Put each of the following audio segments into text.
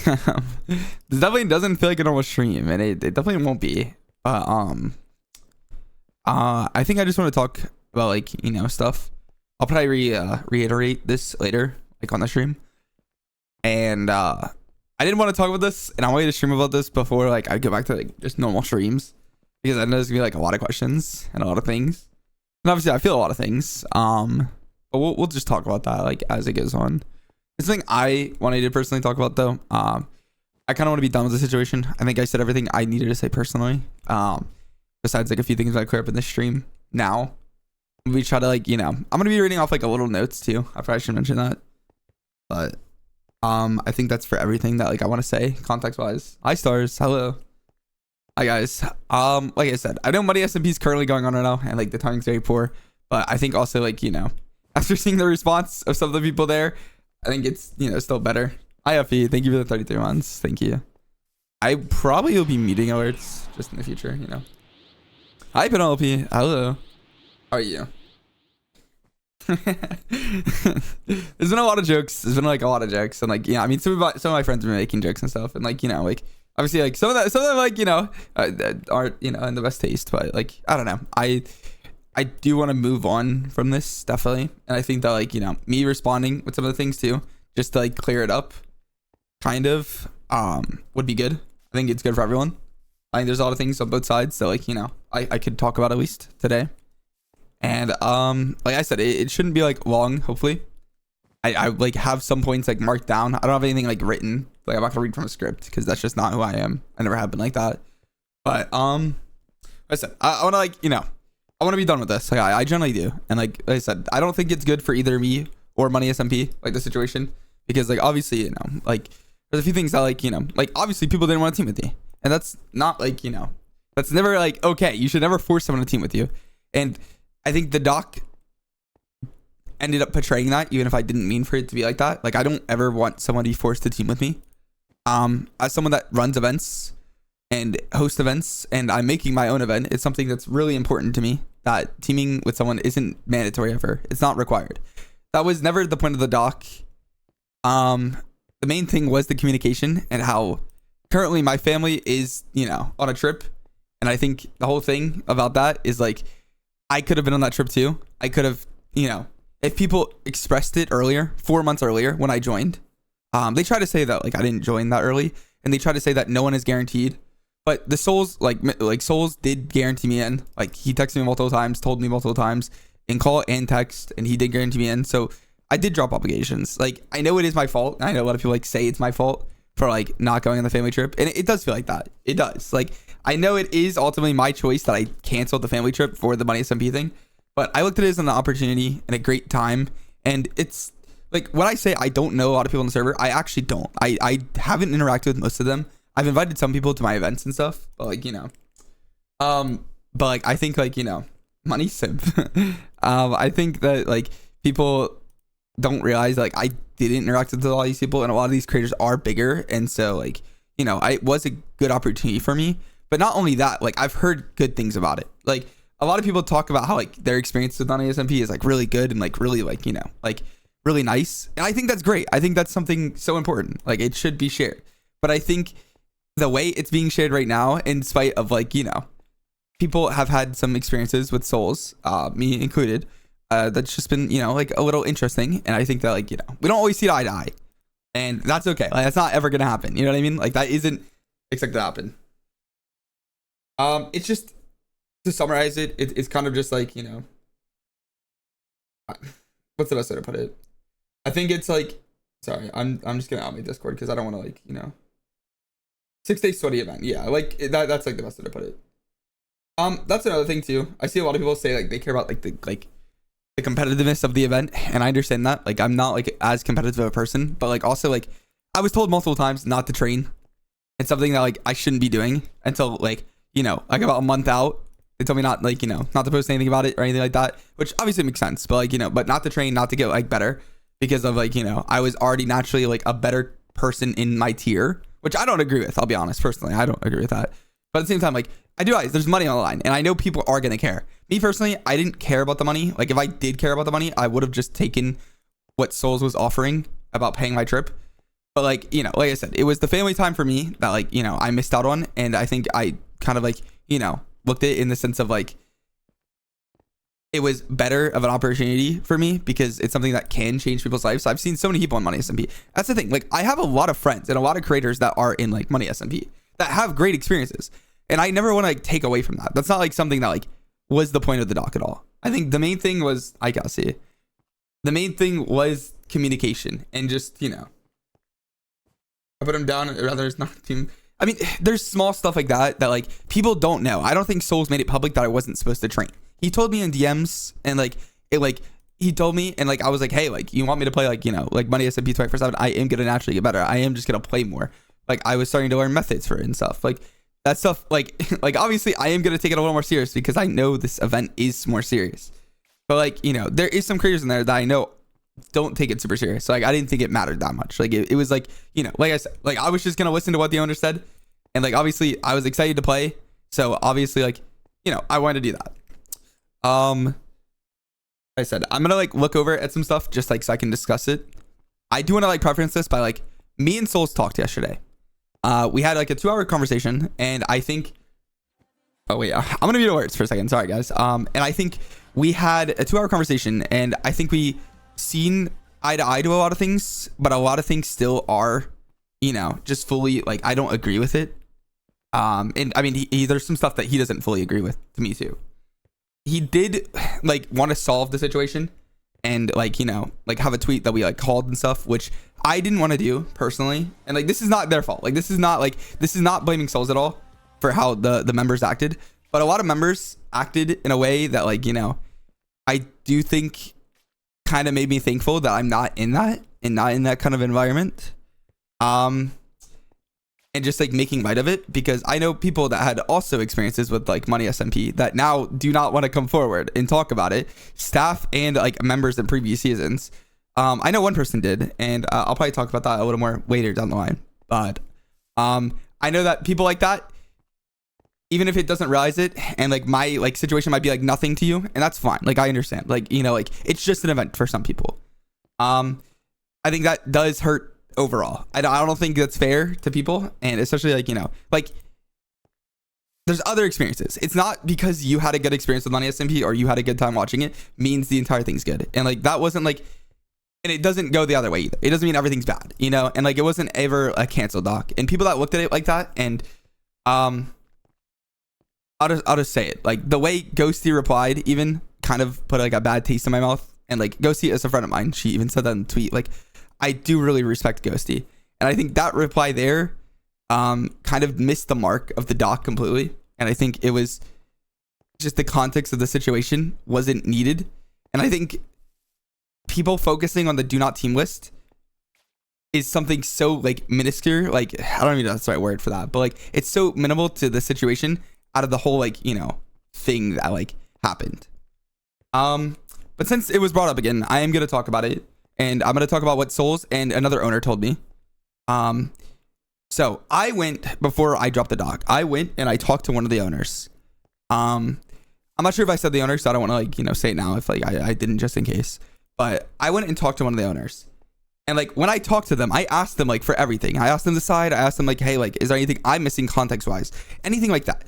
This definitely doesn't feel like a normal stream, and it definitely won't be. I think I just want to talk about like stuff. I'll probably reiterate this later, like on the stream. And I didn't want to talk about this, and I wanted to stream about this before like I go back to like just normal streams, because I know there's gonna be like a lot of questions and a lot of things. And obviously I feel a lot of things. But we'll just talk about that like as it goes on. It's something I wanted to personally talk about though. I kind of want to be done with the situation. I think I said everything I needed to say personally. Besides like a few things I clear up in the stream now. We try to like, I'm gonna be reading off like a little notes too. I probably should mention that. But I think that's for everything that like I want to say context wise. Hi stars, hello. Hi guys. Like I said, I know money SMP is currently going on right now, and like the timing's very poor. But I think also like, after seeing the response of some of the people there, I think it's still better. Hi FE, thank you for the 33 months. Thank you. I probably will be meeting alerts just in the future, Hi Penelope, hello. How are you? There's been a lot of jokes. There's been like a lot of jokes, and like I mean, some of my friends have been making jokes and stuff, and like like obviously like some of them like aren't in the best taste, but like I don't know. I do want to move on from this definitely, and I think that like me responding with some of the things too, just to like clear it up, kind of would be good. I think it's good for everyone. I think there's a lot of things on both sides that like I could talk about at least today. And like I said, it shouldn't be like long. Hopefully I like have some points like marked down. I don't have anything like written, like I'm not gonna read from a script because that's just not who I am. I never have been like that. But like I said, I want to like I want to be done with this. Like I generally do. And like I said, I don't think it's good for either me or money SMP, like the situation, because like obviously like there's a few things that like like obviously people didn't want to team with me, and that's not like that's never like okay. You should never force someone to team with you. And I think the doc ended up portraying that, even if I didn't mean for it to be like that. Like I don't ever want someone to be forced to team with me. As someone that runs events and hosts events, and I'm making my own event, it's something that's really important to me that teaming with someone isn't mandatory ever. It's not required. That was never the point of the doc. The main thing was the communication and how currently my family is, on a trip. And I think the whole thing about that is like, I could have been on that trip too. I could have, if people expressed it earlier, 4 months earlier when I joined, they try to say that like I didn't join that early, and they try to say that no one is guaranteed. But the Souls, like Souls did guarantee me in. Like he texted me multiple times, told me multiple times in call and text, and he did guarantee me in. So I did drop obligations. Like I know it is my fault. I know a lot of people like say it's my fault for like not going on the family trip, and it does feel like that. It does. Like I know it is ultimately my choice that I canceled the family trip for the money SMP thing, but I looked at it as an opportunity and a great time. And it's like when I say I don't know a lot of people on the server, I actually don't. I haven't interacted with most of them. I've invited some people to my events and stuff, but like but like I think like money simp. I think that like people don't realize like I didn't interact with a lot of these people, and a lot of these creators are bigger, and so like it was a good opportunity for me. But not only that, like I've heard good things about it. Like a lot of people talk about how like their experience with moneysmp is like really good and like really like like really nice, and I think that's great. I think that's something so important. Like it should be shared. But I think the way it's being shared right now, in spite of like people have had some experiences with Souls, me included, that's just been like a little interesting. And I think that like we don't always see eye to eye, and that's okay. Like that's not ever gonna happen. You know what I mean? Like that isn't expected to happen. It's just, to summarize it's kind of just like what's the best way to put it? I think it's like, sorry, I'm just gonna out my Discord because I don't want to like 6-day sweaty event. Yeah, like that's like the best way to put it. That's another thing too. I see a lot of people say like they care about like the competitiveness of the event, and I understand that. Like I'm not like as competitive of a person, but like also like I was told multiple times not to train. It's something that like I shouldn't be doing until like like about a month out. They told me not like not to post anything about it or anything like that, which obviously makes sense. But like but not to train, not to get like better, because of like I was already naturally like a better person in my tier, which I don't agree with. I'll be honest, personally, I don't agree with that. But at the same time, like I do realize there's money on the line, and I know people are gonna care. Me personally, I didn't care about the money. Like if I did care about the money, I would have just taken what Souls was offering about paying my trip. But like, you know, like I said, it was the family time for me that like, you know, I missed out on. And I think I kind of like, you know, looked at it in the sense of like, it was better of an opportunity for me because it's something that can change people's lives. So I've seen so many people on Money SMP. That's the thing. Like, I have a lot of friends and a lot of creators that are in like Money SMP that have great experiences. And I never want to like take away from that. That's not like something that like was the point of the doc at all. I think the main thing was, I gotta see. The main thing was communication and just, you know, I put him down. Rather, it's not team. I mean, there's small stuff like that that like people don't know. I don't think Souls made it public that I wasn't supposed to train. He told me in DMs and like it like he told me and like I was like, hey, like you want me to play like, you know, like Money SMP 24/7? I am gonna naturally get better. I am just gonna play more. Like I was starting to learn methods for it and stuff. Like that stuff like like obviously I am gonna take it a little more serious because I know this event is more serious. But like, you know, there is some creators in there that I know don't take it super serious. So like I didn't think it mattered that much. Like it was like, you know, like I said, like I was just gonna listen to what the owner said. And like obviously I was excited to play. So obviously like, you know, I wanted to do that. I said I'm gonna like look over at some stuff just like so I can discuss it. I do want to like preference this by like me and Souls talked yesterday. We had like a 2-hour conversation and I think oh wait, I'm gonna mute alerts for a second, sorry guys. And I think we had a 2-hour conversation and I think we seen eye to eye to a lot of things, but a lot of things still are, you know, just fully like I don't agree with it. And I mean there's some stuff that he doesn't fully agree with to me too. He did like want to solve the situation and like, you know, like have a tweet that we like called and stuff, which I didn't want to do personally. And like, this is not their fault. Like, this is not blaming Souls at all for how the members acted, but a lot of members acted in a way that like, you know, I do think kind of made me thankful that I'm not in that and not in that kind of environment. And just like making light of it because I know people that had also experiences with like Money SMP that now do not want to come forward and talk about it, staff and like members in previous seasons. I know one person did, and I'll probably talk about that a little more later down the line, but I know that people like that, even if it doesn't realize it and like my like situation might be like nothing to you, and that's fine. Like I understand, like, you know, like it's just an event for some people. I think that does hurt overall. I don't think that's fair to people, and especially like, you know, like there's other experiences. It's not because you had a good experience with Money SMP or you had a good time watching it means the entire thing's good. And like that wasn't like, and it doesn't go the other way either. It doesn't mean everything's bad, you know. And like it wasn't ever a canceled doc. And people that looked at it like that, and I'll just say it, like the way Ghosty replied even kind of put like a bad taste in my mouth. And like Ghosty is a friend of mine, she even said that in the tweet. Like I do really respect Ghosty, and I think that reply there kind of missed the mark of the doc completely. And I think it was just the context of the situation wasn't needed. And I think people focusing on the do not team list is something so like minuscule, like I don't even know if that's the right word for that, but like it's so minimal to the situation out of the whole like, you know, thing that like happened. But since it was brought up again, I am going to talk about it. And I'm going to talk about what Souls and another owner told me. So I went, before I dropped the doc, I went and I talked to one of the owners. I'm not sure if I said the owner, so I don't want to like, you know, say it now if like I didn't, just in case. But I went and talked to one of the owners. And like when I talked to them, I asked them like for everything. I asked them the side. I asked them like, hey, like, is there anything I'm missing context wise? Anything like that.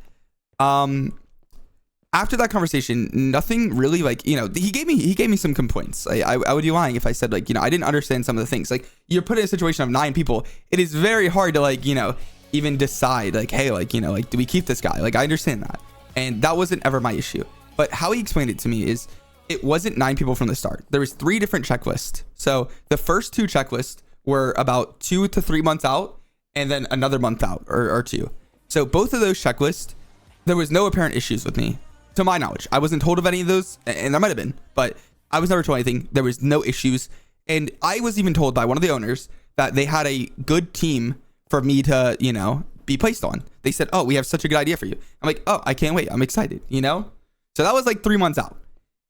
After that conversation, nothing really like, you know, he gave me some complaints. I would be lying if I said like, you know, I didn't understand some of the things. Like you're put in a situation of 9 people. It is very hard to like, you know, even decide like, hey, like, you know, like, do we keep this guy? Like, I understand that. And that wasn't ever my issue. But how he explained it to me is it wasn't 9 people from the start. There was 3 different checklists. So the first 2 checklists were about 2 to 3 months out and then another month out or 2. So both of those checklists, there was no apparent issues with me. To my knowledge, I wasn't told of any of those, and there might have been, but I was never told anything. There was no issues. And I was even told by one of the owners that they had a good team for me to, you know, be placed on. They said, oh, we have such a good idea for you. I'm like, oh, I can't wait. I'm excited, you know? So that was like 3 months out.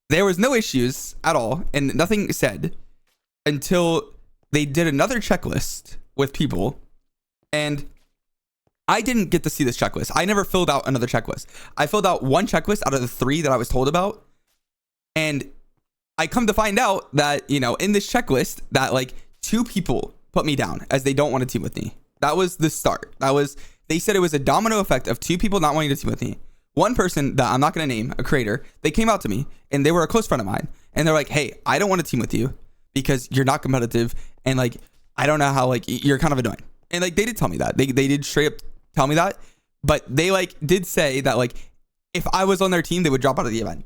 There was no issues at all and nothing said until they did another checklist with people, and I didn't get to see this checklist. I never filled out another checklist. I filled out 1 checklist out of the 3 that I was told about. And I come to find out that, you know, in this checklist that like 2 people put me down as they don't want to team with me. That was the start. They said it was a domino effect of 2 people not wanting to team with me. One person that I'm not going to name, a creator, they came out to me and they were a close friend of mine. And they're like, hey, I don't want to team with you because you're not competitive. And like, I don't know how, like, you're kind of annoying. And like, they did tell me that. They did straight up tell me that. But they like did say that like, if I was on their team, they would drop out of the event.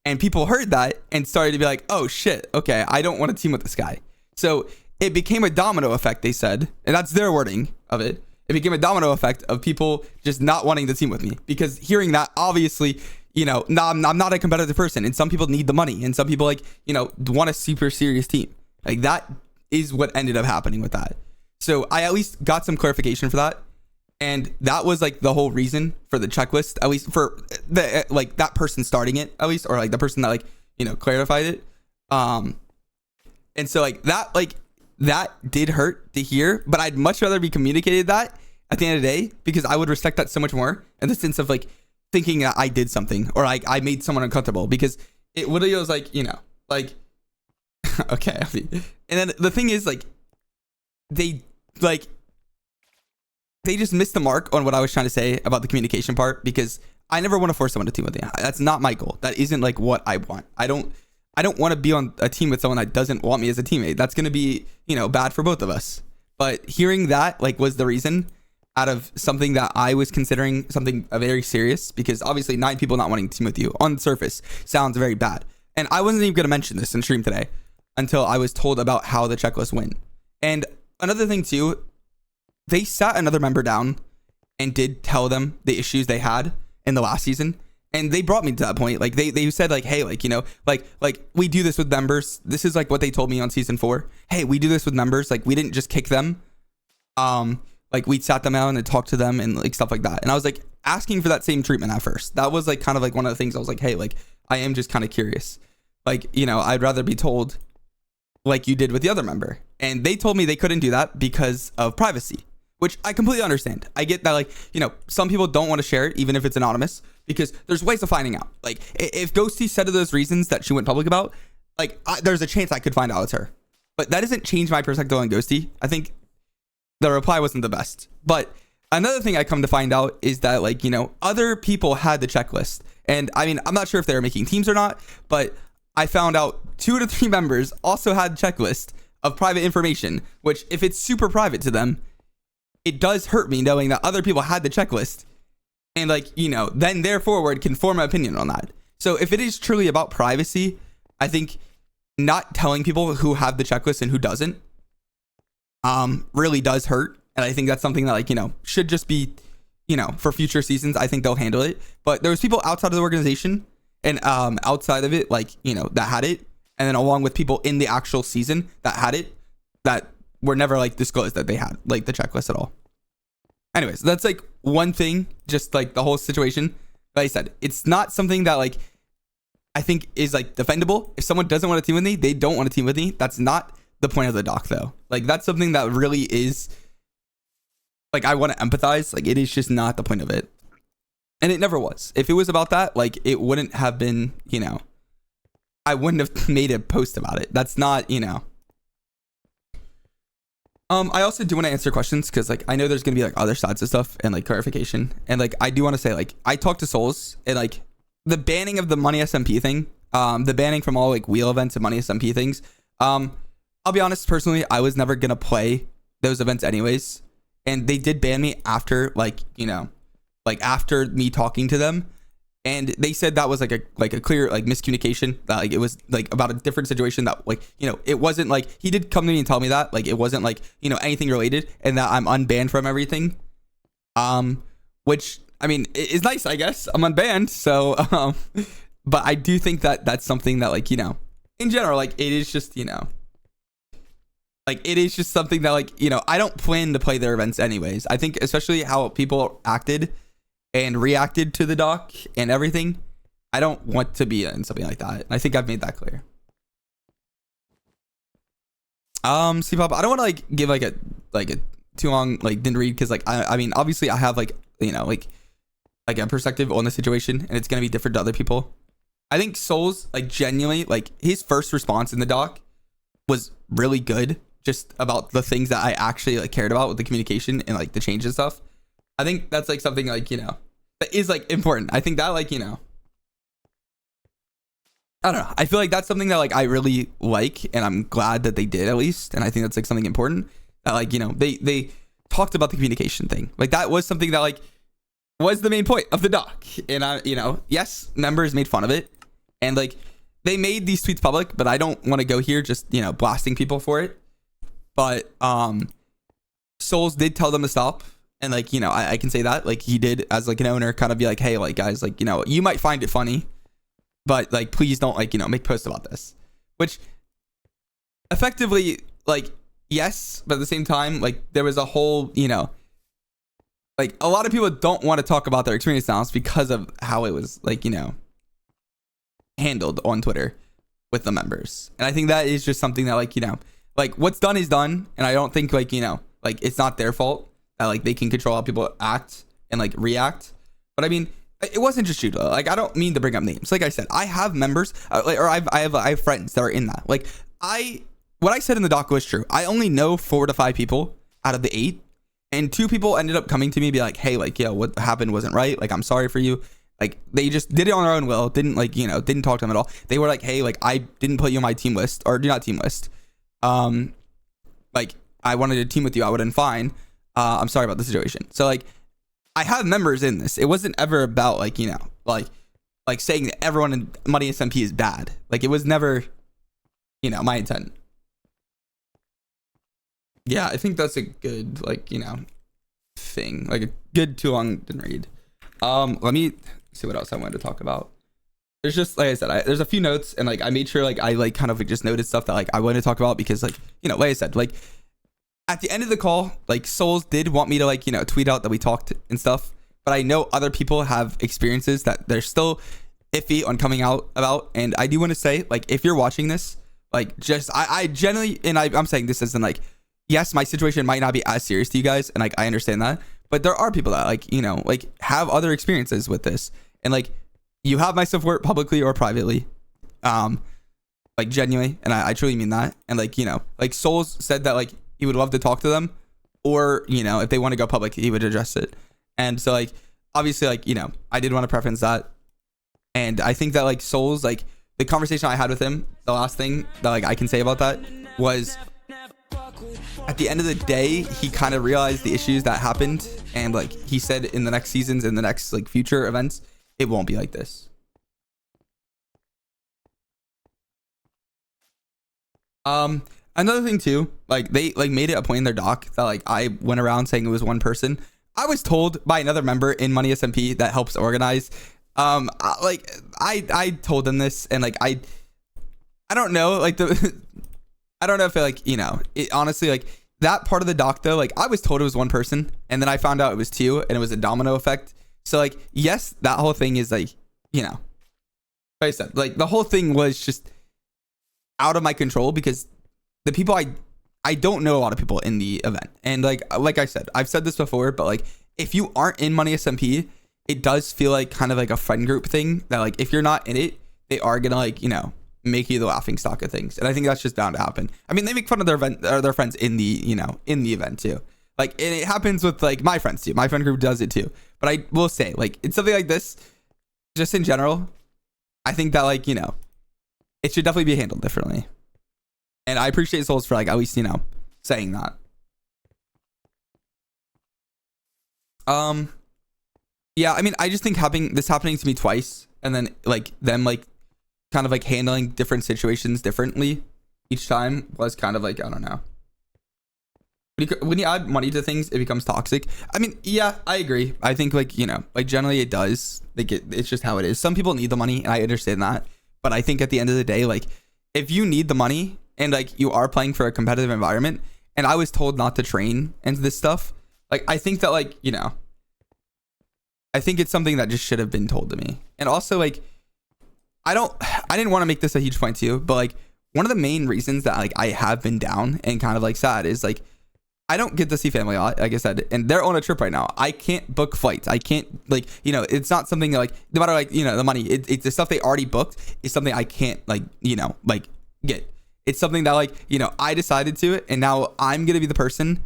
And people heard that and started to be like, oh shit, okay, I don't want to team with this guy. So it became a domino effect, they said. And that's their wording of it. It became a domino effect of people just not wanting to team with me, because hearing that, obviously, you know, I'm not a competitive person, and some people need the money, and some people, like, you know, want a super serious team. Like, that is what ended up happening with that. So I at least got some clarification for that, and that was like the whole reason for the checklist, at least for the like that person starting it, at least, or like the person that, like, you know, clarified it. And so that did hurt to hear, but I'd much rather be communicated that at the end of the day, because I would respect that so much more in the sense of like thinking that I did something, or like I made someone uncomfortable, because it literally was like, you know, like, okay. And then the thing is, like, they just missed the mark on what I was trying to say about the communication part, because I never want to force someone to team with me. That's not my goal. That isn't like what I want. I don't want to be on a team with someone that doesn't want me as a teammate. That's going to be, you know, bad for both of us. But hearing that, like, was the reason out of something that I was considering something very serious, because obviously 9 people not wanting to team with you on the surface sounds very bad. And I wasn't even going to mention this in stream today until I was told about how the checklist went. And another thing too, they sat another member down and did tell them the issues they had in the last season. And they brought me to that point. Like, they said, like, hey, like, you know, like we do this with members. This is like what they told me on season 4. Hey, we do this with members. Like, we didn't just kick them. Like, we sat them down and talked to them and like stuff like that. And I was like asking for that same treatment at first. That was like kind of like one of the things I was like, hey, like, I am just kind of curious. Like, you know, I'd rather be told like you did with the other member. And they told me they couldn't do that because of privacy, which I completely understand. I get that, like, you know, some people don't want to share it, even if it's anonymous, because there's ways of finding out. Like, if Ghosty said of those reasons that she went public about, like, there's a chance I could find out it's her. But that doesn't change my perspective on Ghosty. I think the reply wasn't the best. But another thing I come to find out is that, like, you know, other people had the checklist. And I mean, I'm not sure if they were making teams or not, but I found out 2 to 3 members also had checklist of private information, which, if it's super private to them, it does hurt me knowing that other people had the checklist, and, like, you know, then their forward can form an opinion on that. So if it is truly about privacy, I think not telling people who have the checklist and who doesn't really does hurt. And I think that's something that, like, you know, should just be, you know, for future seasons, I think they'll handle it. But there was people outside of the organization and outside of it, like, you know, that had it, and then along with people in the actual season that had it, that were never like disclosed that they had like the checklist at all. Anyways, that's like one thing, just like the whole situation. Like I said, it's not something that, like, I think is like defendable. If someone doesn't want to team with me, they don't want to team with me. That's not the point of the doc, though. Like, that's something that really is, like, I want to empathize. Like, it is just not the point of it. And it never was. If it was about that, like, it wouldn't have been, you know, I wouldn't have made a post about it. That's not, you know. I also do want to answer questions, because, like, I know there's gonna be like other sides of stuff and like clarification, and like I do want to say, like, I talked to Souls, and like the banning of the money SMP thing, the banning from all like wheel events and money SMP things. I'll be honest, personally, I was never gonna play those events anyways, and they did ban me after, like, you know, like after me talking to them. And they said that was like a clear like miscommunication, that like it was like about a different situation, that, like, you know, it wasn't like, he did come to me and tell me that, like, it wasn't like, you know, anything related, and that I'm unbanned from everything. Which, I mean, is nice, I guess. I'm unbanned, so but I do think that that's something that, like, you know, in general, like, it is just, you know, like, it is just something that, like, you know, I don't plan to play their events anyways. I think especially how people acted and reacted to the doc and everything, I don't want to be in something like that. I think I've made that clear. C-pop, I don't want to like give like a too long like didn't read, because like I mean, obviously I have like, you know, like a perspective on the situation, and it's gonna be different to other people. I think Souls, like, genuinely, like, his first response in the doc was really good, just about the things that I actually like cared about with the communication and like the change and stuff. I think that's like something like, you know, that is like important. I think that like, you know, I don't know. I feel like that's something that like I really like, and I'm glad that they did at least. And I think that's like something important that like, you know, they talked about the communication thing. Like that was something that like was the main point of the doc. And I, you know, yes, members made fun of it, and like they made these tweets public, but I don't want to go here just, you know, blasting people for it. But Souls did tell them to stop. And like, you know, I can say that like he did as like an owner kind of be like, hey, like guys, like, you know, you might find it funny, but like, please don't like, you know, make posts about this, which effectively like, yes, but at the same time, like there was a whole, you know, like a lot of people don't want to talk about their experience now because of how it was like, you know, handled on Twitter with the members. And I think that is just something that like, you know, like what's done is done. And I don't think like, you know, like it's not their fault that like they can control how people act and like react. But I mean, it wasn't just you. Like I don't mean to bring up names. Like I said, I have members like, or I have friends that are in that. Like what I said in the doc was true. I only know 4 to 5 people out of the 8, and 2 people ended up coming to me and be like, hey, like, yo, what happened wasn't right. Like, I'm sorry for you. Like they just did it on their own will. Didn't like, you know, didn't talk to them at all. They were like, hey, like I didn't put you on my team list, or do not team list. Like I wanted to team with you. I would have been fine. I'm sorry about the situation. So like I have members in this. It wasn't ever about like, you know, like saying that everyone in moneysmp is bad. Like it was never, you know, my intent. Yeah, I think that's a good like, you know, thing. Like a good too long didn't read. Let me see what else I wanted to talk about. There's just like I said, there's a few notes, and like I made sure like I like kind of like just noted stuff that like I wanted to talk about because like, you know, like I said, like at the end of the call, like Souls did want me to like, you know, tweet out that we talked and stuff, but I know other people have experiences that they're still iffy on coming out about. And I do want to say, like, if you're watching this, like just I generally, and I'm saying this isn't like, yes, my situation might not be as serious to you guys, and like I understand that, but there are people that like, you know, like have other experiences with this, and like you have my support publicly or privately, like genuinely, and I truly mean that. And like, you know, like Souls said that like he would love to talk to them, or, you know, if they want to go public, he would address it. And so like obviously like, you know, I did want to preference that, and I think that like Souls, like the conversation I had with him, the last thing that like I can say about that was, at the end of the day, he kind of realized the issues that happened, and like he said in the next seasons, in the next like future events, it won't be like this. Another thing too, like they like made it a point in their doc that like I went around saying it was one person. I was told by another member in moneysmp that helps organize. Like I told them this, and like I don't know, like I don't know if it, like, you know, it honestly, like that part of the doc though, like I was told it was one person, and then I found out it was 2, and it was a domino effect. So like, yes, that whole thing is like, you know, like I said, like the whole thing was just out of my control, because the people I don't know a lot of people in the event. And like I said, I've said this before, but like if you aren't in moneysmp, it does feel like kind of like a friend group thing that like if you're not in it, they are gonna like, you know, make you the laughing stock of things. And I think that's just bound to happen. I mean, they make fun of their event or their friends in the, you know, in the event too. Like, and it happens with like my friends too. My friend group does it too. But I will say, like, it's something like this, just in general, I think that like, you know, it should definitely be handled differently. And I appreciate Souls for like at least, you know, saying that. Yeah, I mean, I just think having this happening to me twice, and then like them like kind of like handling different situations differently each time was kind of like, I don't know. When you add money to things, it becomes toxic. I mean, yeah, I agree. I think like, you know, like generally it does. Like it's just how it is. Some people need the money, and I understand that. But I think at the end of the day, like if you need the money and like you are playing for a competitive environment, and I was told not to train into this stuff, like I think that like, you know, I think it's something that just should have been told to me. And also like, I didn't want to make this a huge point to you, but like one of the main reasons that like I have been down and kind of like sad is like I don't get to see family a lot, like I said, and they're on a trip right now. I can't book flights. I can't like, you know, it's not something that like, no matter like, you know, the money, it's the stuff they already booked is something I can't like, you know, like get. it's something that like, you know, I decided to, and now I'm gonna be the person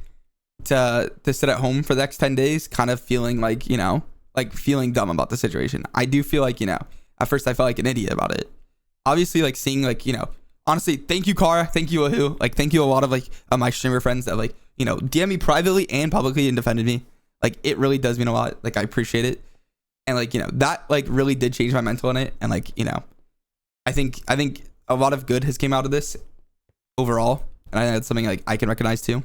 to sit at home for the next 10 days, kind of feeling like, you know, like feeling dumb about the situation. I do feel like, you know, at first I felt like an idiot about it. Obviously, like seeing like, you know, honestly, thank you, Kara. Thank you, Wahoo. Like, thank you a lot of like my streamer friends that like, you know, DM me privately and publicly and defended me. Like, it really does mean a lot. Like, I appreciate it. And like, you know, that like really did change my mental in it. And like, you know, I think a lot of good has came out of this overall. And I think that's something like I can recognize too.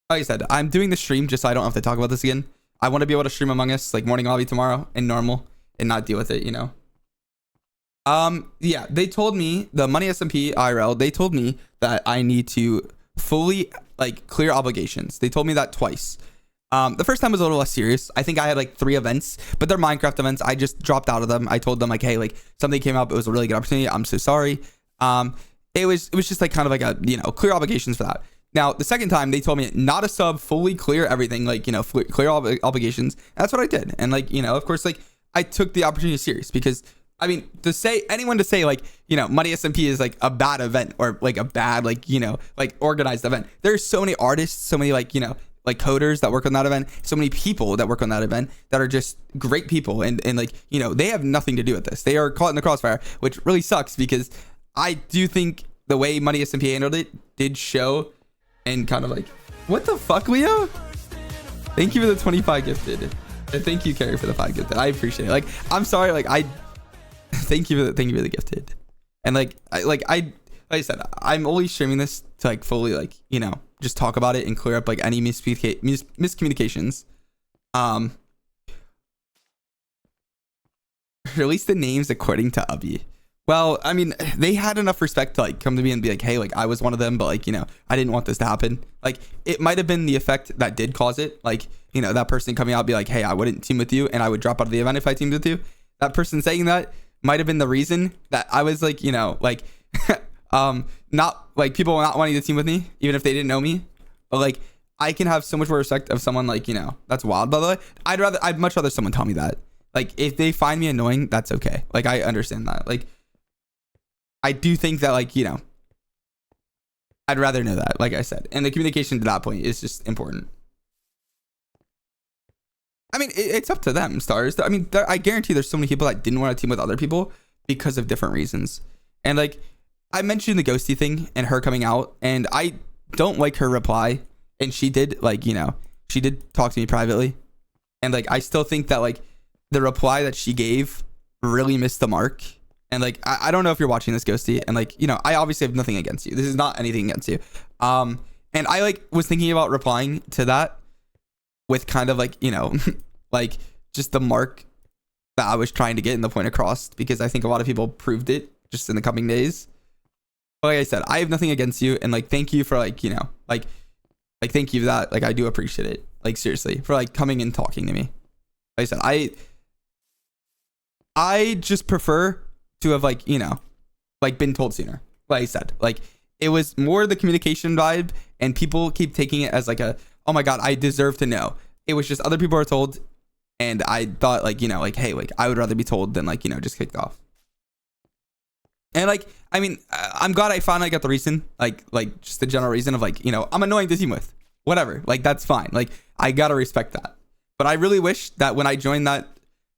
Like I said, I'm doing the stream just so I don't have to talk about this again. I want to be able to stream Among Us like morning lobby tomorrow and normal and not deal with it, you know. Yeah, they told me, the moneysmp IRL, they told me that I need to fully like clear obligations. They told me that twice. The first time was a little less serious. I think I had like 3 events, but they're Minecraft events. I just dropped out of them. I told them like, hey, like something came up. It was a really good opportunity. I'm so sorry. It was just like kind of like a, you know, clear obligations for that. Now, the second time they told me not a sub, fully clear everything, like, you know, clear obligations. That's what I did. And like, you know, of course, like I took the opportunity serious because I mean, to say like, you know, moneysmp is like a bad event or like a bad, like, you know, like organized event. There's so many artists, so many like, you know, like coders that work on that event, so many people that work on that event that are just great people. And like, you know, they have nothing to do with this. They are caught in the crossfire, which really sucks because I do think the way moneysmp handled it did show and kind of like, what the fuck, Leo? Thank you for the 25 gifted. And thank you, Carrie, for the 5 gifted. I appreciate it. Like, I'm sorry, like thank you for the gifted. And like I said, I'm only streaming this to like fully like, you know, just talk about it and clear up like any miscommunications. Release the names according to Ubby. Well, I mean, they had enough respect to like come to me and be like, hey, like I was one of them, but like, you know, I didn't want this to happen. Like, it might have been the effect that did cause it. Like, you know, that person coming out be like, hey, I wouldn't team with you and I would drop out of the event if I teamed with you. That person saying that might have been the reason that I was like, you know, like not like people not wanting to team with me even if they didn't know me. But like, I can have so much more respect of someone like, you know, that's wild, by the way. I'd much rather someone tell me that. Like, if they find me annoying, that's okay. Like, I understand that. Like, I do think that, like, you know, I'd rather know that, like I said. And the communication to that point is just important. I mean, it's up to them, stars. I mean, I guarantee there's so many people that didn't want to team with other people because of different reasons. And like, I mentioned the ghosty thing and her coming out, and I don't like her reply. And she did, like, you know, she did talk to me privately. And like, I still think that like the reply that she gave really missed the mark. And like, I don't know if you're watching this, ghosty, and like, you know, I obviously have nothing against you. This is not anything against you. And I like was thinking about replying to that with kind of like, you know, like just the mark that I was trying to get in the point across, because I think a lot of people proved it just in the coming days. But like I said, I have nothing against you, and like, thank you for like, you know, like thank you for that. Like, I do appreciate it. Like, seriously, for like coming and talking to me. Like I said, I just prefer to have like, you know, like been told sooner. Like I said, like it was more the communication vibe, and people keep taking it as like a, oh my God, I deserve to know. It was just other people are told, and I thought like, you know, like, hey, like I would rather be told than like, you know, just kicked off. And like, I mean, I'm glad I finally got the reason, like just the general reason of like, you know, I'm annoying to team with, whatever. Like, that's fine. Like, I gotta respect that. But I really wish that when I joined that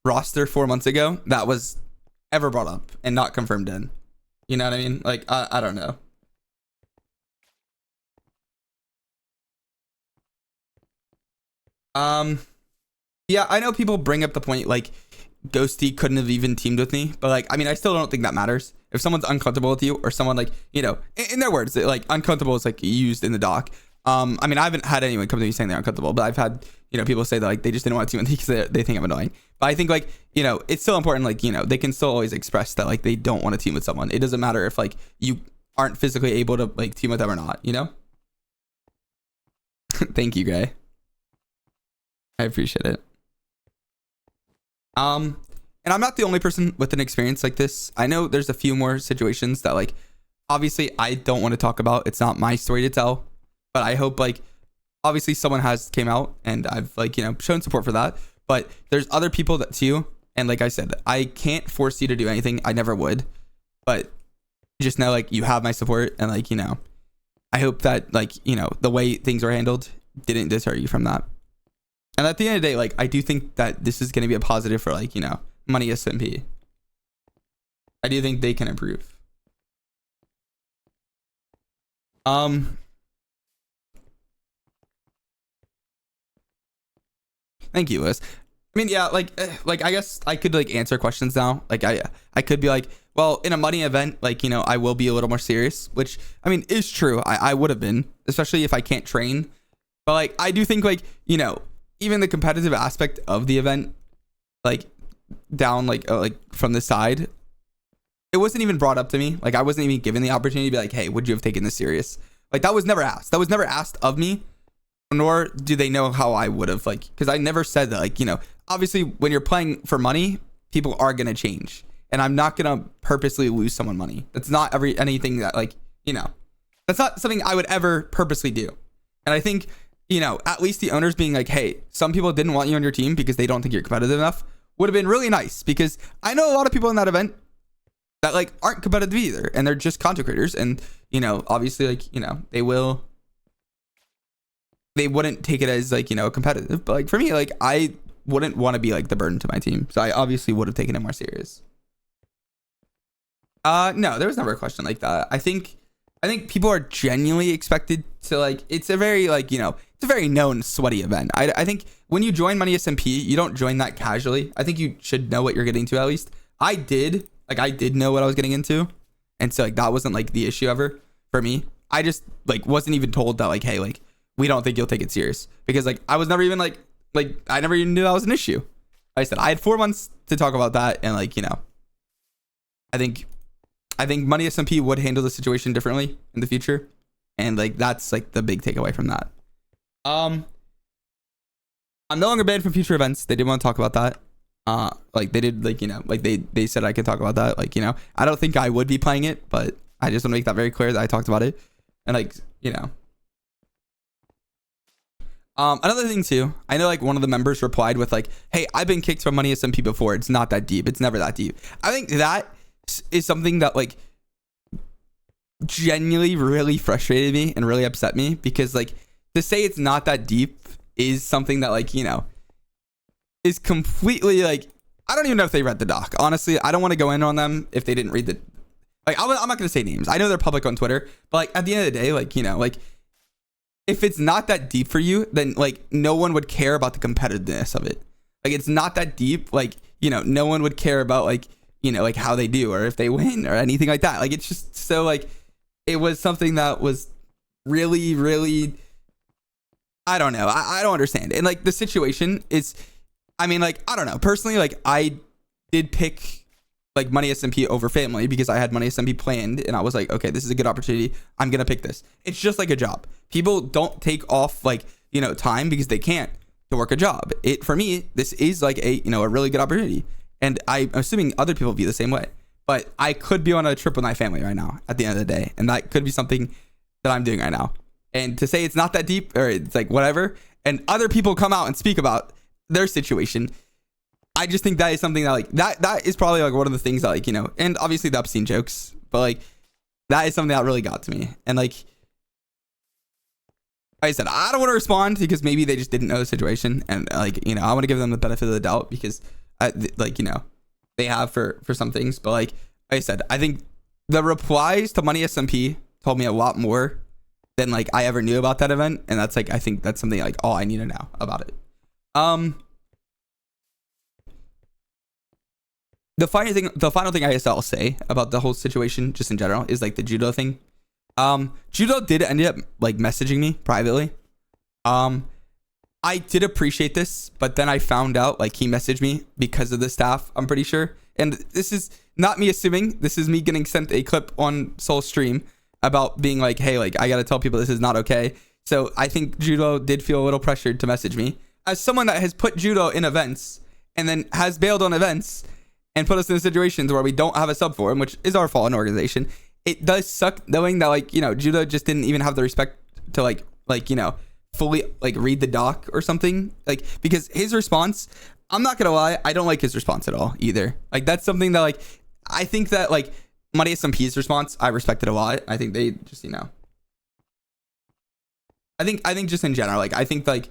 roster 4 months ago, that was ever brought up and not confirmed in. You know what I mean? Like, I don't know. Yeah, I know people bring up the point like Ghosty couldn't have even teamed with me, but like, I mean, I still don't think that matters. If someone's uncomfortable with you, or someone like, you know, in their words, like uncomfortable is like used in the doc. I mean, I haven't had anyone come to me saying they're uncomfortable, but I've had, you know, people say that like they just didn't want to team with me because they think I'm annoying. But I think like, you know, it's still important, like, you know, they can still always express that like they don't want to team with someone. It doesn't matter if like you aren't physically able to like team with them or not, you know? Thank you, Gray. I appreciate it. And I'm not the only person with an experience like this. I know there's a few more situations that like, obviously I don't want to talk about. It's not my story to tell, but I hope like, obviously someone has came out and I've like, you know, shown support for that, but there's other people that too. And like I said, I can't force you to do anything. I never would, but just know like you have my support, and like, you know, I hope that like, you know, the way things were handled didn't deter you from that. And at the end of the day, like, I do think that this is going to be a positive for like, you know, moneysmp. I do think they can improve. Thank you, Liz. I mean, yeah, like I guess I could like answer questions now. Like I could be like, well, in a money event, like, you know, I will be a little more serious, which I mean is true. I would have been, especially if I can't train. But like, I do think like, you know, even the competitive aspect of the event, like down like from the side, it wasn't even brought up to me. Like I wasn't even given the opportunity to be like, hey, would you have taken this serious? Like that was never asked. That was never asked of me. Nor do they know how I would have, like, because I never said that, like, you know, obviously when you're playing for money, people are going to change, and I'm not going to purposely lose someone money. That's not anything that, like, you know, that's not something I would ever purposely do. And I think, you know, at least the owners being like, hey, some people didn't want you on your team because they don't think you're competitive enough would have been really nice, because I know a lot of people in that event that like aren't competitive either, and they're just content creators, and, you know, obviously, like, you know, they wouldn't take it as like, you know, competitive, but like for me, like I wouldn't want to be like the burden to my team, so I obviously would have taken it more serious. No, there was never a question like that. I think people are genuinely expected to, like, it's a very like, you know, it's a very known sweaty event. I think when you join moneysmp, you don't join that casually. I think you should know what you're getting to. At least I did know what I was getting into, and so like that wasn't like the issue ever for me. I just like wasn't even told that like, hey, like, we don't think you'll take it serious, because like I was never even like I never even knew that was an issue. I said I had 4 months to talk about that, and like, you know, I think moneysmp would handle the situation differently in the future, and like that's like the big takeaway from that. I'm no longer banned from future events. They did want to talk about that. Like they did, like, you know, like they said I could talk about that. Like, you know, I don't think I would be playing it, but I just want to make that very clear that I talked about it, and like, you know. Another thing too, I know like one of the members replied with like, hey, I've been kicked from moneysmp before. It's not that deep. It's never that deep. I think that is something that like genuinely really frustrated me and really upset me, because like to say it's not that deep is something that, like, you know, is completely like, I don't even know if they read the doc. Honestly, I don't want to go in on them if they didn't read the, like, I'm not going to say names. I know they're public on Twitter, but like at the end of the day, like, you know, like, if it's not that deep for you, then like no one would care about the competitiveness of it. Like it's not that deep. Like, you know, no one would care about like, you know, like how they do or if they win or anything like that. Like it's just so like, it was something that was really, really, I don't know. I don't understand. And like the situation is, I mean, like, I don't know. Personally, like I did pick like moneysmp over family because I had moneysmp planned, and I was like, okay, this is a good opportunity. I'm going to pick this. It's just like a job. People don't take off like, you know, time because they can't to work a job. For me, this is like a, you know, a really good opportunity. And I'm assuming other people view the same way, but I could be on a trip with my family right now at the end of the day. And that could be something that I'm doing right now. And to say it's not that deep, or it's like whatever, and other people come out and speak about their situation, I just think that is something that like, that is probably like one of the things that, like, you know, and obviously the obscene jokes, but like that is something that really got to me. And like I said, I don't want to respond because maybe they just didn't know the situation, and like, you know, I want to give them the benefit of the doubt because like, you know, they have for some things. But like I said, I think the replies to moneysmp told me a lot more than like I ever knew about that event, and that's like, I think that's something like all I need to know about it. The final thing I guess I'll say about the whole situation, just in general, is like the judo thing. Judo did end up like messaging me privately. I did appreciate this, but then I found out like he messaged me because of the staff, I'm pretty sure. And this is not me assuming. This is me getting sent a clip on Soul Stream about being like, hey, like I gotta tell people this is not okay. So I think Judo did feel a little pressured to message me as someone that has put Judo in events and then has bailed on events and put us in situations where we don't have a sub for him, which is our fault in organization. It does suck knowing that, like, you know, Judo just didn't even have the respect to like, you know, fully like read the doc or something, like, because his response, I'm not gonna lie, I don't like his response at all either. Like that's something that like, I think that like moneysmp's response, I respected a lot. I think they just, you know, I think just in general, like I think like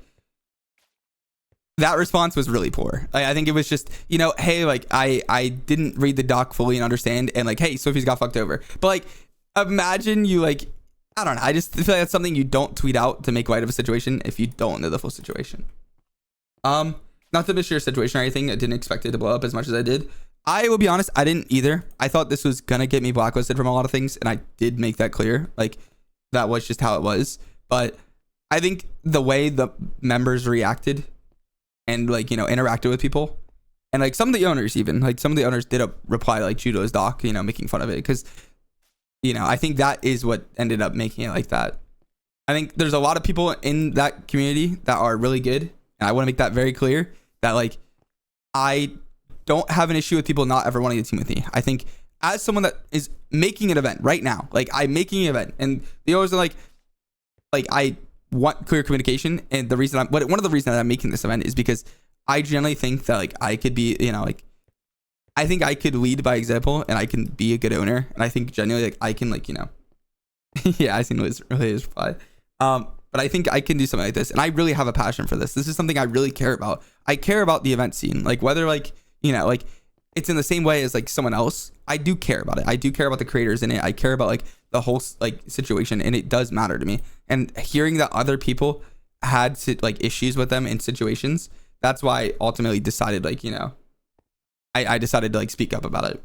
that response was really poor. Like, I think it was just, you know, hey, like I didn't read the doc fully and understand, and like, hey, Swifyz got fucked over. But like, imagine you like, I don't know. I just feel like that's something you don't tweet out to make light of a situation if you don't know the full situation. Not to miss your situation or anything. I didn't expect it to blow up as much as I did. I will be honest, I didn't either. I thought this was gonna get me blacklisted from a lot of things, and I did make that clear. Like, that was just how it was. But I think the way the members reacted and like, you know, interacted with people, and like some of the owners, even like some of the owners did a reply like Judo's doc, you know, making fun of it, because, you know, I think that is what ended up making it like that. I think there's a lot of people in that community that are really good, and I want to make that very clear that like I don't have an issue with people not ever wanting to team with me. I think as someone that is making an event right now, like I'm making an event, and the owners are like I want clear communication, and the reason one of the reasons that I'm making this event is because I generally think that like I could be, you know, like I think I could lead by example, and I can be a good owner, and I think genuinely like I can, like, you know, yeah, I seen his reply, but I think I can do something like this, and I really have a passion for this. This is something I really care about. I care about the event scene, like whether like, you know, like it's in the same way as like someone else. I do care about it. I do care about the creators in it. I care about like the whole like situation, and it does matter to me. And hearing that other people had like issues with them in situations, that's why I ultimately decided, like, you know, I decided to like speak up about it.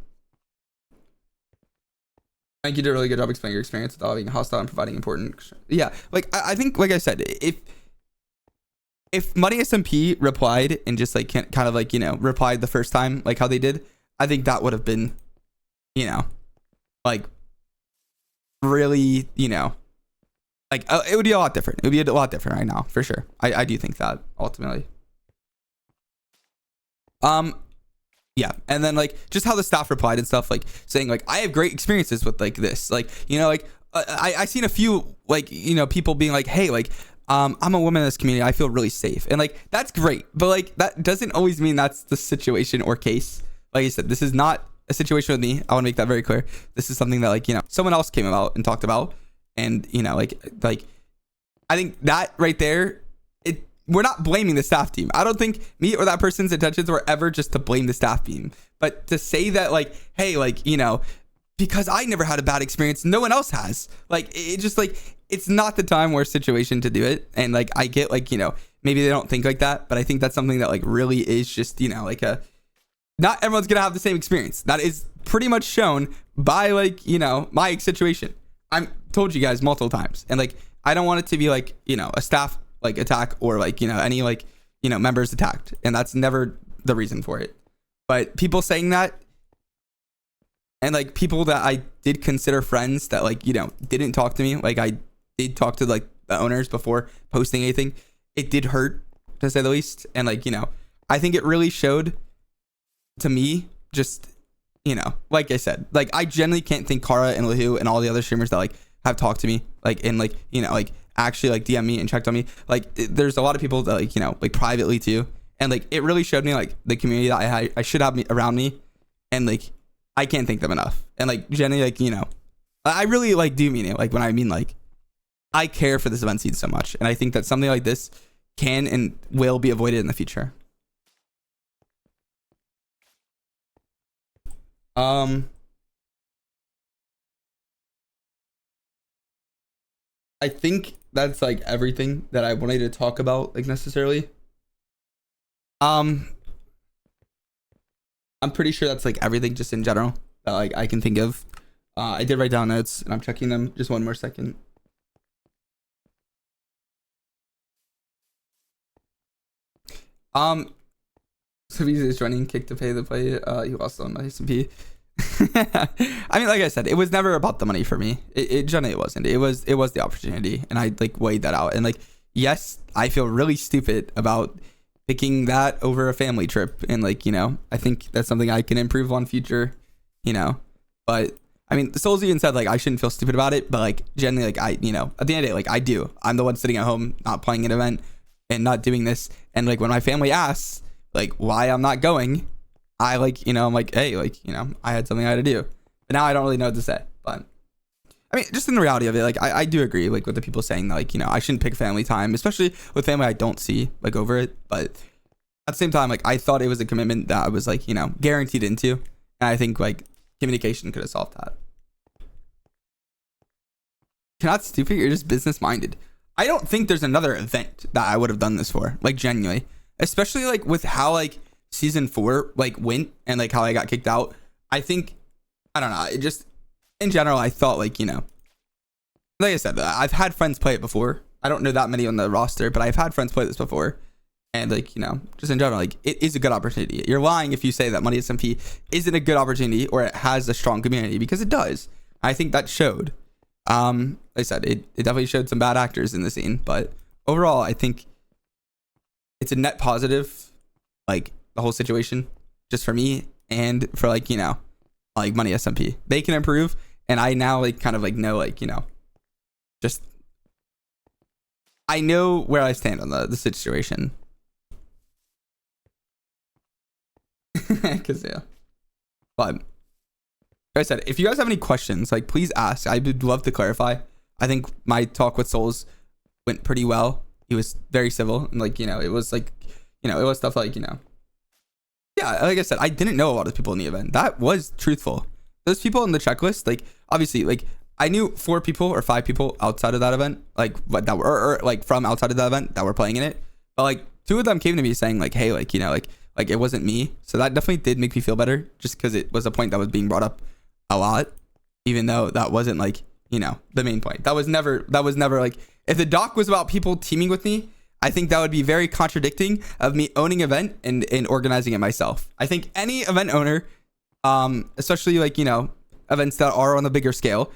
I think you did a really good job explaining your experience without being hostile and providing important. Yeah, like I think, like I said, if moneysmp replied and just like kind of like, you know, replied the first time like how they did, I think that would have been, you know, like really, you know, like it would be a lot different. It would be a lot different right now, for sure. I do think that ultimately. Yeah, and then like just how the staff replied and stuff, like saying like I have great experiences with like this, like, you know, like I seen a few like, you know, people being like, hey, like I'm a woman in this community, I feel really safe, and like that's great, but like that doesn't always mean that's the situation or case. Like I said, this is not a situation with me. I want to make that very clear. This is something that, like, you know, someone else came about and talked about, and, you know, like I think that right there, we're not blaming the staff team. I don't think me or that person's intentions were ever just to blame the staff team, but to say that like, hey, like, you know, because I never had a bad experience, no one else has. Like, it just like, it's not the time or situation to do it. And like, I get like, you know, maybe they don't think like that, but I think that's something that like really is just, you know, like not everyone's gonna have the same experience. That is pretty much shown by like, you know, my situation. I'm told you guys multiple times, and like, I don't want it to be like, you know, a staff like attack or like, you know, any like, you know, members attacked, and that's never the reason for it. But people saying that, and like people that I did consider friends that like, you know, didn't talk to me, like I did talk to like the owners before posting anything, it did hurt, to say the least. And like, you know, I think it really showed to me, just, you know, like I said, like I generally can't thank Kara and Lahu and all the other streamers that like have talked to me, like, and like, you know, like actually like DM me and checked on me. Like there's a lot of people that like, you know, like privately too, and like it really showed me like the community that I should have me around me, and like I can't thank them enough. And like generally, like, you know, I really like do mean it, like when I mean like I care for this event scene so much, and I think that something like this can and will be avoided in the future. I think that's like everything that I wanted to talk about, like necessarily. I'm pretty sure that's like everything just in general that like I can think of. I did write down notes and I'm checking them. Just one more second. Swifyz is joining kick to pay the play. You also on my SMP. I mean, like I said, it was never about the money for me. It generally wasn't. It was the opportunity, and I like weighed that out. And like, yes, I feel really stupid about picking that over a family trip, and like, you know, I think that's something I can improve on future, you know. But I mean, Souls even said like I shouldn't feel stupid about it, but like generally, like I, you know, at the end of the day, like I do. I'm the one sitting at home not playing an event and not doing this, and like when my family asks like why I'm not going, I like, you know, I'm like, hey, like, you know, I had something I had to do. But now I don't really know what to say. But I mean, just in the reality of it, like I do agree like with the people saying that, like, you know, I shouldn't pick family time, especially with family I don't see like over it. But at the same time, like I thought it was a commitment that I was like, you know, guaranteed into. And I think like communication could have solved that. You're not stupid, you're just business minded. I don't think there's another event that I would have done this for, like genuinely. Especially like with how like season 4 like went and like how I got kicked out. I think, I don't know, it just in general I thought like, you know, like I said, I've had friends play it before. I don't know that many on the roster, but I've had friends play this before. And like, you know, just in general, like it is a good opportunity. You're lying if you say that moneysmp isn't a good opportunity or it has a strong community, because it does. I think that showed. Like I said, it definitely showed some bad actors in the scene, but overall I think it's a net positive, like the whole situation, just for me and for like, you know, like moneysmp. They can improve, and I now like kind of like know, like, you know, just I know where I stand on the situation. Cause yeah. But like I said, if you guys have any questions, like please ask. I would love to clarify. I think my talk with Souls went pretty well. He was very civil, and like, you know, it was like, you know, it was stuff like, you know, yeah, like I said, I didn't know a lot of people in the event. That was truthful. Those people in the checklist, like obviously, like I knew 4 people or 5 people outside of that event, like what that were or like from outside of that event that were playing in it. But like 2 of them came to me saying like, hey, like, you know, like it wasn't me. So that definitely did make me feel better, just because it was a point that was being brought up a lot, even though that wasn't like, you know, the main point. That was never like, if the doc was about people teaming with me, I think that would be very contradicting of me owning event and organizing it myself. I think any event owner, especially like, you know, events that are on the bigger scale,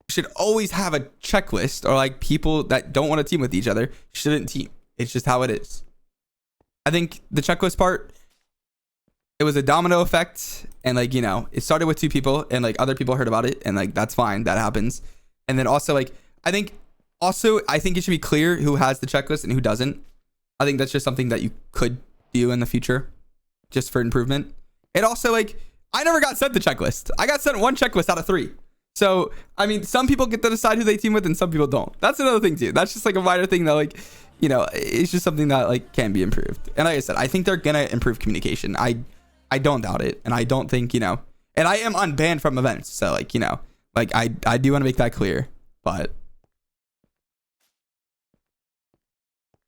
should always have a checklist, or like people that don't want to team with each other shouldn't team. It's just how it is. I think the checklist part, it was a domino effect, and like, you know, it started with 2 people and like other people heard about it, and like that's fine, that happens. And then also like I think it should be clear who has the checklist and who doesn't. I think that's just something that you could do in the future just for improvement. And also like I never got sent the checklist. I got sent 1 checklist out of 3. So I mean, some people get to decide who they team with and some people don't. That's another thing too. That's just like a minor thing that like, you know, it's just something that like can be improved. And like I said, I think they're gonna improve communication. I don't doubt it, and I don't think, you know, and I am unbanned from events, so like, you know, like I do want to make that clear. But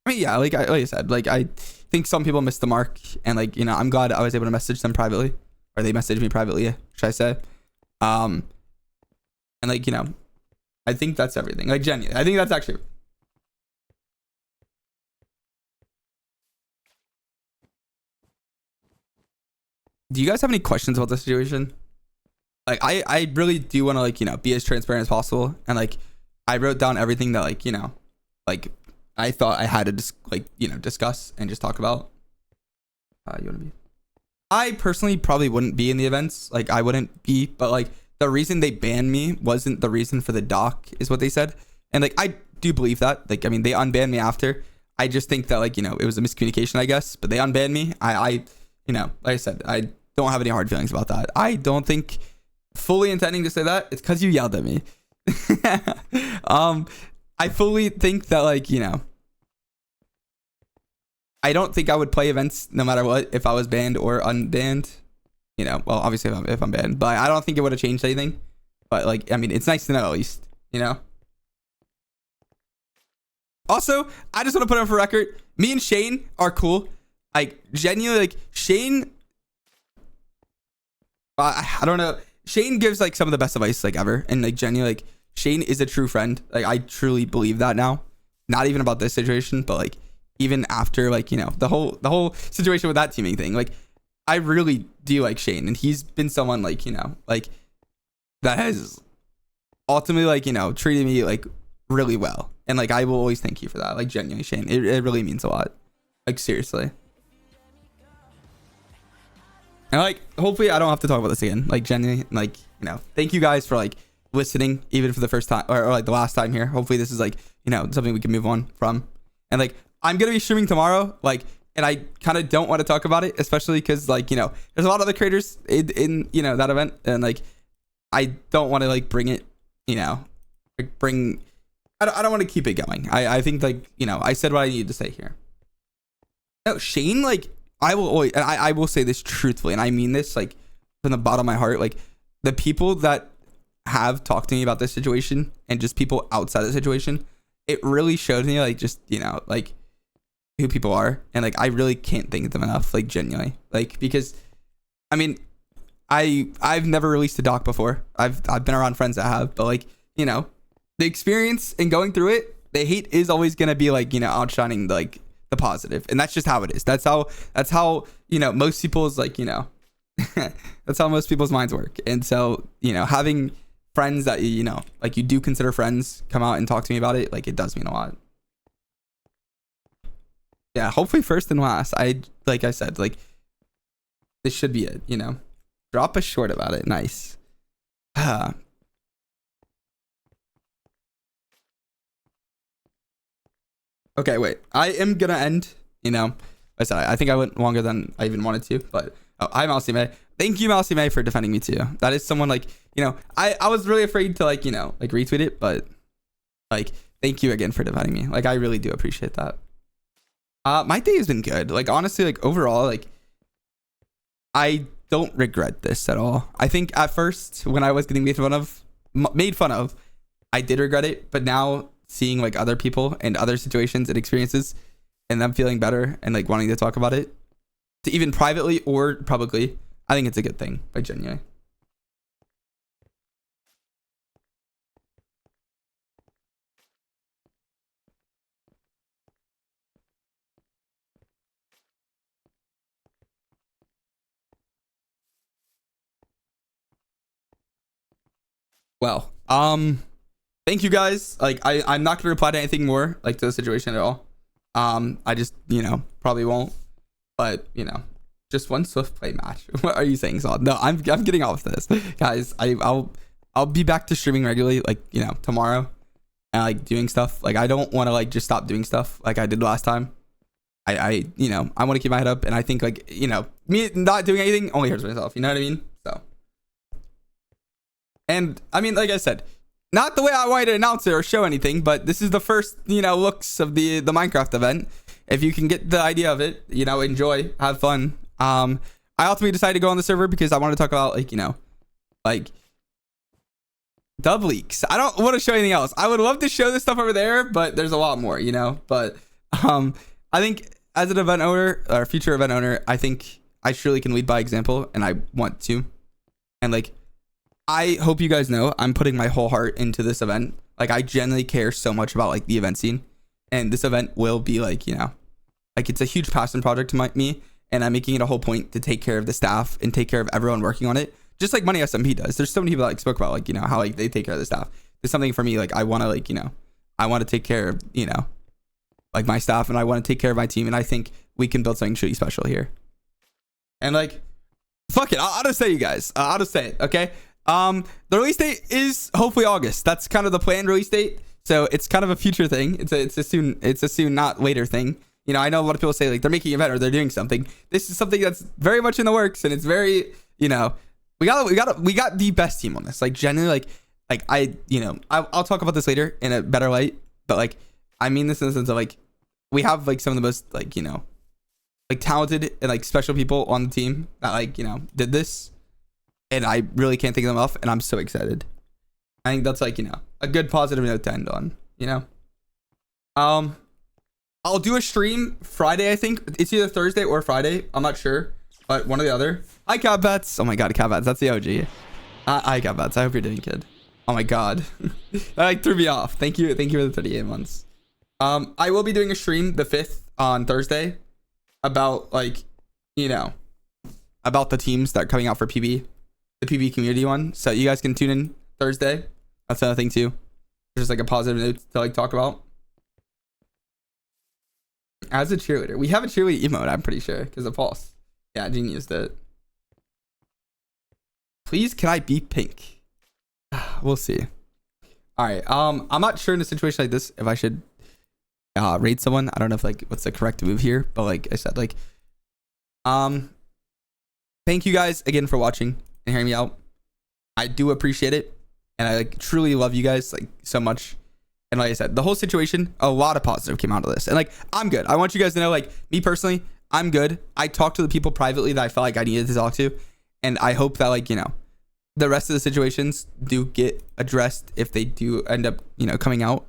I mean, yeah, like I said, like I think some people missed the mark, and like, you know, I'm glad I was able to message them privately, or they messaged me privately, should I say. And like, you know, I think that's everything. Like genuinely, I think that's actually. Do you guys have any questions about the situation? Like I really do want to like, you know, be as transparent as possible, and like I wrote down everything that like, you know, like I thought I had to like, you know, discuss and just talk about. You want to be? I personally probably wouldn't be in the events. Like I wouldn't be, but like the reason they banned me wasn't the reason for the doc, is what they said. And like I do believe that. Like I mean, they unbanned me after. I just think that like, you know, it was a miscommunication, I guess. But they unbanned me. I you know, like I said, I don't have any hard feelings about that. I don't think fully intending to say that. It's because you yelled at me. I fully think that like, you know, I don't think I would play events no matter what if I was banned or unbanned. You know, well, obviously if I'm banned, but I don't think it would have changed anything. But like, I mean, it's nice to know at least, you know. Also, I just want to put on for record, me and Shane are cool. Like genuinely, like Shane, I don't know. Shane gives like some of the best advice like ever, and like genuinely, like Shane is a true friend. Like I truly believe that now. Not even about this situation, but like even after like, you know, the whole situation with that teaming thing. Like I really do like Shane, and he's been someone like, you know, like that has ultimately like, you know, treated me like really well, and like I will always thank you for that. Like genuinely, Shane, it really means a lot. Like seriously. And like, hopefully I don't have to talk about this again. Like genuinely, like, you know, thank you guys for like listening, even for the first time or like the last time here. Hopefully this is like, you know, something we can move on from. And like, I'm going to be streaming tomorrow. Like, and I kind of don't want to talk about it, especially because like, you know, there's a lot of other creators in, you know, that event. And like, I don't want to like bring it, you know, like bring. I don't want to keep it going. I think like, you know, I said what I needed to say here. No, Shane, like I will always, and I will say this truthfully, and I mean this like from the bottom of my heart, like the people that have talked to me about this situation and just people outside the situation, it really showed me like just, you know, like who people are, and like I really can't thank them enough, like genuinely, like because I mean I've never released a doc before. I've been around friends that have, but like, you know, the experience and going through it, the hate is always gonna be like, you know, outshining like the positive, and that's just how it is. That's how you know most people's like, you know, that's how most people's minds work. And so, you know, having friends that you know like you do consider friends come out and talk to me about it, like it does mean a lot. Yeah, hopefully first and last. Like I said, like this should be it, you know. Drop a short about it. Nice. Okay, wait. I am gonna end, you know. I said I think I went longer than I even wanted to, but hi Mousy May. Thank you, Mousy May, for defending me too. That is someone like, you know, I was really afraid to like, you know, like retweet it, but like thank you again for defending me. Like I really do appreciate that. My day has been good. Like honestly, like overall, like I don't regret this at all. I think at first when I was getting made fun of, I did regret it, but now seeing like other people and other situations and experiences and them feeling better and like wanting to talk about it, to even privately or publicly, I think it's a good thing, like genuinely. Well, thank you guys. Like I'm not gonna reply to anything more like to the situation at all. I just, you know, probably won't. But, you know, just one Swift play match. What are you saying, Saul? No, I'm getting off this. Guys, I'll be back to streaming regularly, like, you know, tomorrow, and like doing stuff. Like I don't want to like just stop doing stuff like I did last time. I you know, I want to keep my head up, and I think like, you know, me not doing anything only hurts myself, you know what I mean? So, and I mean, like I said, not the way I wanted to announce it or show anything, but this is the first, you know, looks of the Minecraft event. If you can get the idea of it, you know, enjoy, have fun. I ultimately decided to go on the server because I wanted to talk about like, you know, like dub leaks. I don't want to show anything else. I would love to show this stuff over there, but there's a lot more, you know. But I think as an event owner or future event owner, I think I surely can lead by example, and I want to. And like, I hope you guys know I'm putting my whole heart into this event. Like I genuinely care so much about like the event scene, and this event will be like, you know, like it's a huge passion project to me, and I'm making it a whole point to take care of the staff and take care of everyone working on it, just like moneysmp does. There's so many people that like spoke about like, you know, how like they take care of the staff. There's something for me, like I want to like, you know, I want to take care of, you know, like my staff, and I want to take care of my team, and I think we can build something truly special here. And like, fuck it, I'll just say, you guys, I'll just say it, okay? The release date is hopefully August. That's kind of the planned release date, so it's kind of a future thing. It's a soon not later thing. You know, I know a lot of people say like they're making an event or they're doing something. This is something that's very much in the works, and it's very, you know, we got the best team on this. Like genuinely, like I, you know, I'll talk about this later in a better light, but like I mean this in the sense of like we have like some of the most like, you know, like talented and like special people on the team that like, you know, did this, and I really can't think of them enough, and I'm so excited. I think that's like, you know, a good positive note to end on, you know. I'll do a stream Friday. I think it's either Thursday or Friday. I'm not sure, but one or the other. Hi, Cat Bats. Oh my God, Cat Bats. That's the OG. Hi, Cat Bats. I hope you're doing good. Oh my God, that like threw me off. Thank you for the 38 months. I will be doing a stream the 5th on Thursday about like, you know, about the teams that are coming out for PB, the PB community one. So you guys can tune in Thursday. That's another thing too. There's like a positive note to like talk about. As a cheerleader, we have a cheerleader emote, I'm pretty sure, because of Pulse. Yeah, Gene used it. Please, can I be pink? We'll see. All right. I'm not sure in a situation like this if I should raid someone. I don't know if like what's the correct move here, but like I said, like thank you guys again for watching and hearing me out. I do appreciate it, and I like truly love you guys like so much. And like I said, the whole situation, a lot of positive came out of this, and like I'm good. I want you guys to know, like me personally, I'm good. I talked to the people privately that I felt like I needed to talk to, and I hope that like the rest of the situations do get addressed if they do end up coming out.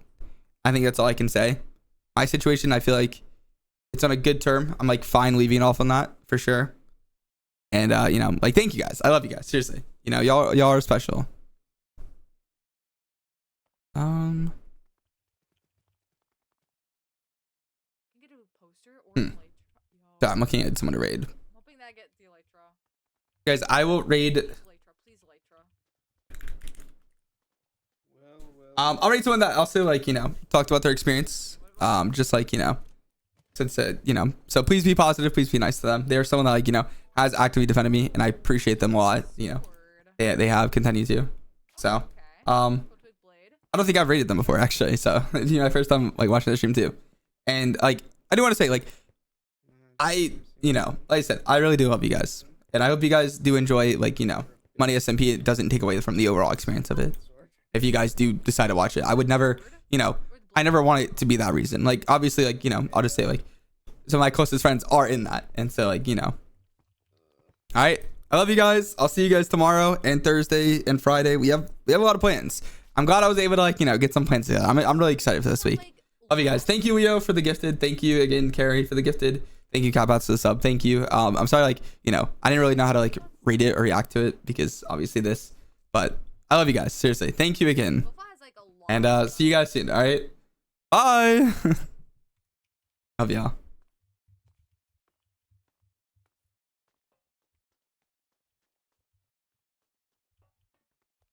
I think that's all I can say. My situation, I feel like it's on a good term. I'm like fine leaving off on that for sure. And like thank you guys. I love you guys. Seriously. Y'all are special. You get a poster or So I'm looking at someone to raid. I'm hoping that I get the Elytra. Guys, I will raid. Please Elytra. I'll raid someone that also like talked about their experience. Just like since so please be positive, please be nice to them. They're someone that like has actively defended me, and I appreciate them a lot. They have continued to. So I don't think I've rated them before actually. So my first time like watching the stream too. And like I do want to say like like I said, I really do love you guys, and I hope you guys do enjoy like Money SMP. It doesn't take away from the overall experience of it. If you guys do decide to watch it, I would never I never want it to be that reason. Like obviously like I'll just say like some of my closest friends are in that, and so like all right, I love you guys. I'll see you guys tomorrow and Thursday and Friday. We have a lot of plans. I'm glad I was able to like get some plans together. I'm really excited for this week. Love you guys. Thank you, Leo, for the gifted. Thank you again, Carrie, for the gifted. Thank you, Capouts, for the sub. Thank you. I'm sorry, like I didn't really know how to like read it or react to it because obviously this, but I love you guys. Seriously, thank you again, and see you guys soon. All right, bye. Love y'all.